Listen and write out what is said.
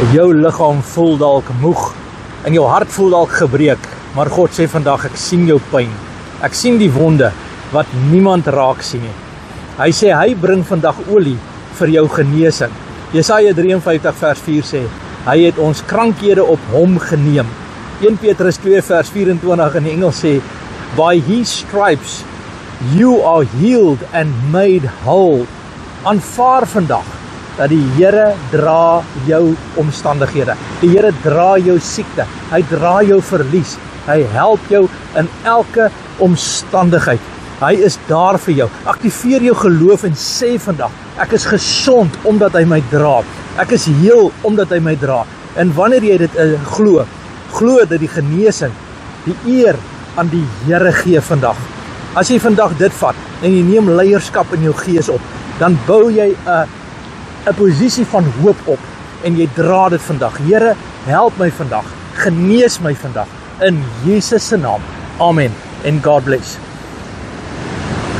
Jou liggaam voel dalk moeg en jou hart voel dalk gebreek, maar God sê vandag, ek sien jou pyn. Ek sien die wonde wat niemand raak sien nie. Hy sê, hy bring vandag olie vir jou genesing. Jesaja 53 vers 4 sê, hy het ons krankhede op hom geneem. 1 Petrus 2 vers 24 in die Engels sê, by his stripes you are healed and made whole. Aanvaar vandag dat die Here dra jou omstandighede. Die Here dra jou siekte. Hy dra jou verlies. Hy help jou in elke omstandigheid. Hy is daar vir jou. Aktiveer jou geloof en sê vandag, ek is gesond omdat hy my dra. Ek is heel omdat hy my dra. En wanneer jy dit glo dat die genesing, die eer aan die Here gee vandag. As jy vandag dit vat en jy neem leierskap in jou gees op, dan bou jy 'n posisie van hoop op en jy dra dit vandag. Here, help my vandag. Genees my vandag in Jesus se naam. Amen. And God bless.